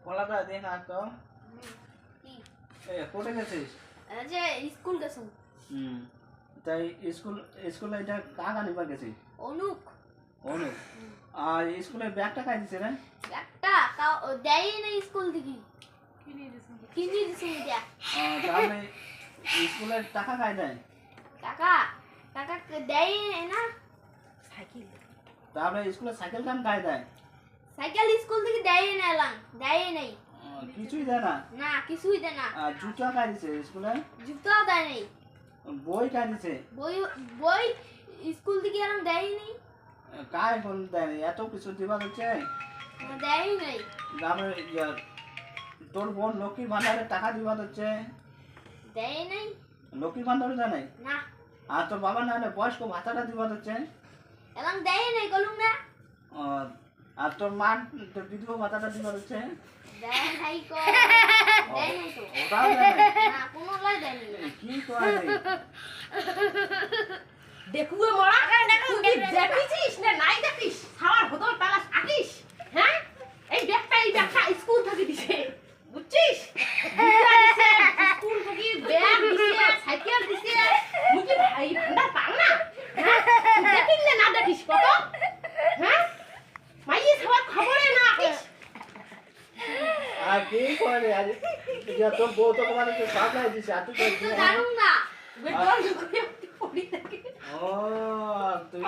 কলাটা দেখা তো কি কোটে গেছিস যে স্কুল গেছো তাই স্কুলে এটা কাকা নিবার গেছিস অনুক অনু আর স্কুলের ব্যাগটা খাই দিছে রে একটা দেয় না স্কুল থেকে কিনে দিছে এটা তাহলে স্কুলের টাকা খাই দেয় কাকা কাকা দেয় না সাইকেল তাহলে স্কুলে সাইকেল কান খাই দেয় সাইকেল স্কুল থেকে দেয় না এলাম দেয় নাই কিছুই দেয় না না কিছুই দেয় না আর জুতা খাই দিছে স্কুলে জুতাও দেয় নাই বই খাই দিছে বই বই স্কুল থেকে এলাম দেয় নাই কায় কোন দেয় এত কিছু দিবা হচ্ছে দেয় নাই গ্রামের তোর বোন লক্ষ্মীর ভান্ডারে টাকা দিবা হচ্ছে দেয় নাই লক্ষ্মীর ভান্ডারে দেয় নাই না আর তোর বাবা না হলে বয়স্ক ভাতাটা দিবা হচ্ছে এলাম দেয় নাই কলুম না আর তোর মা তোর বিধবা ভাতাটা দিবা হচ্ছে দেয় নাই কো দেয় নাই তো ওটাও দেয় নাই? না কোনো লাই দেয় নাই কি করে দেখুয়ে মরা তুই কি দেখিছিস না নাই দেখিস সাওয়ার হদল তালাশ আকিস হ্যাঁ এই ব্যাগটা স্কুল থেকে দিছে বুঝছিস স্কুল থেকে ব্যাগ দিছে সাইকেল দিছে মুই কি ভাই ভান্ডার পাও না হ্যাঁ? তুই দেখিস না দেখিস কত হ্যাঁ মাইয়ে সবার খবরে না আকিস আর কি করে আজ তোর বউ তো তোমার সব লাই দিছে আর তুই জানুম না বেটর লুকিয়ে পড়ি থাকে ও তুই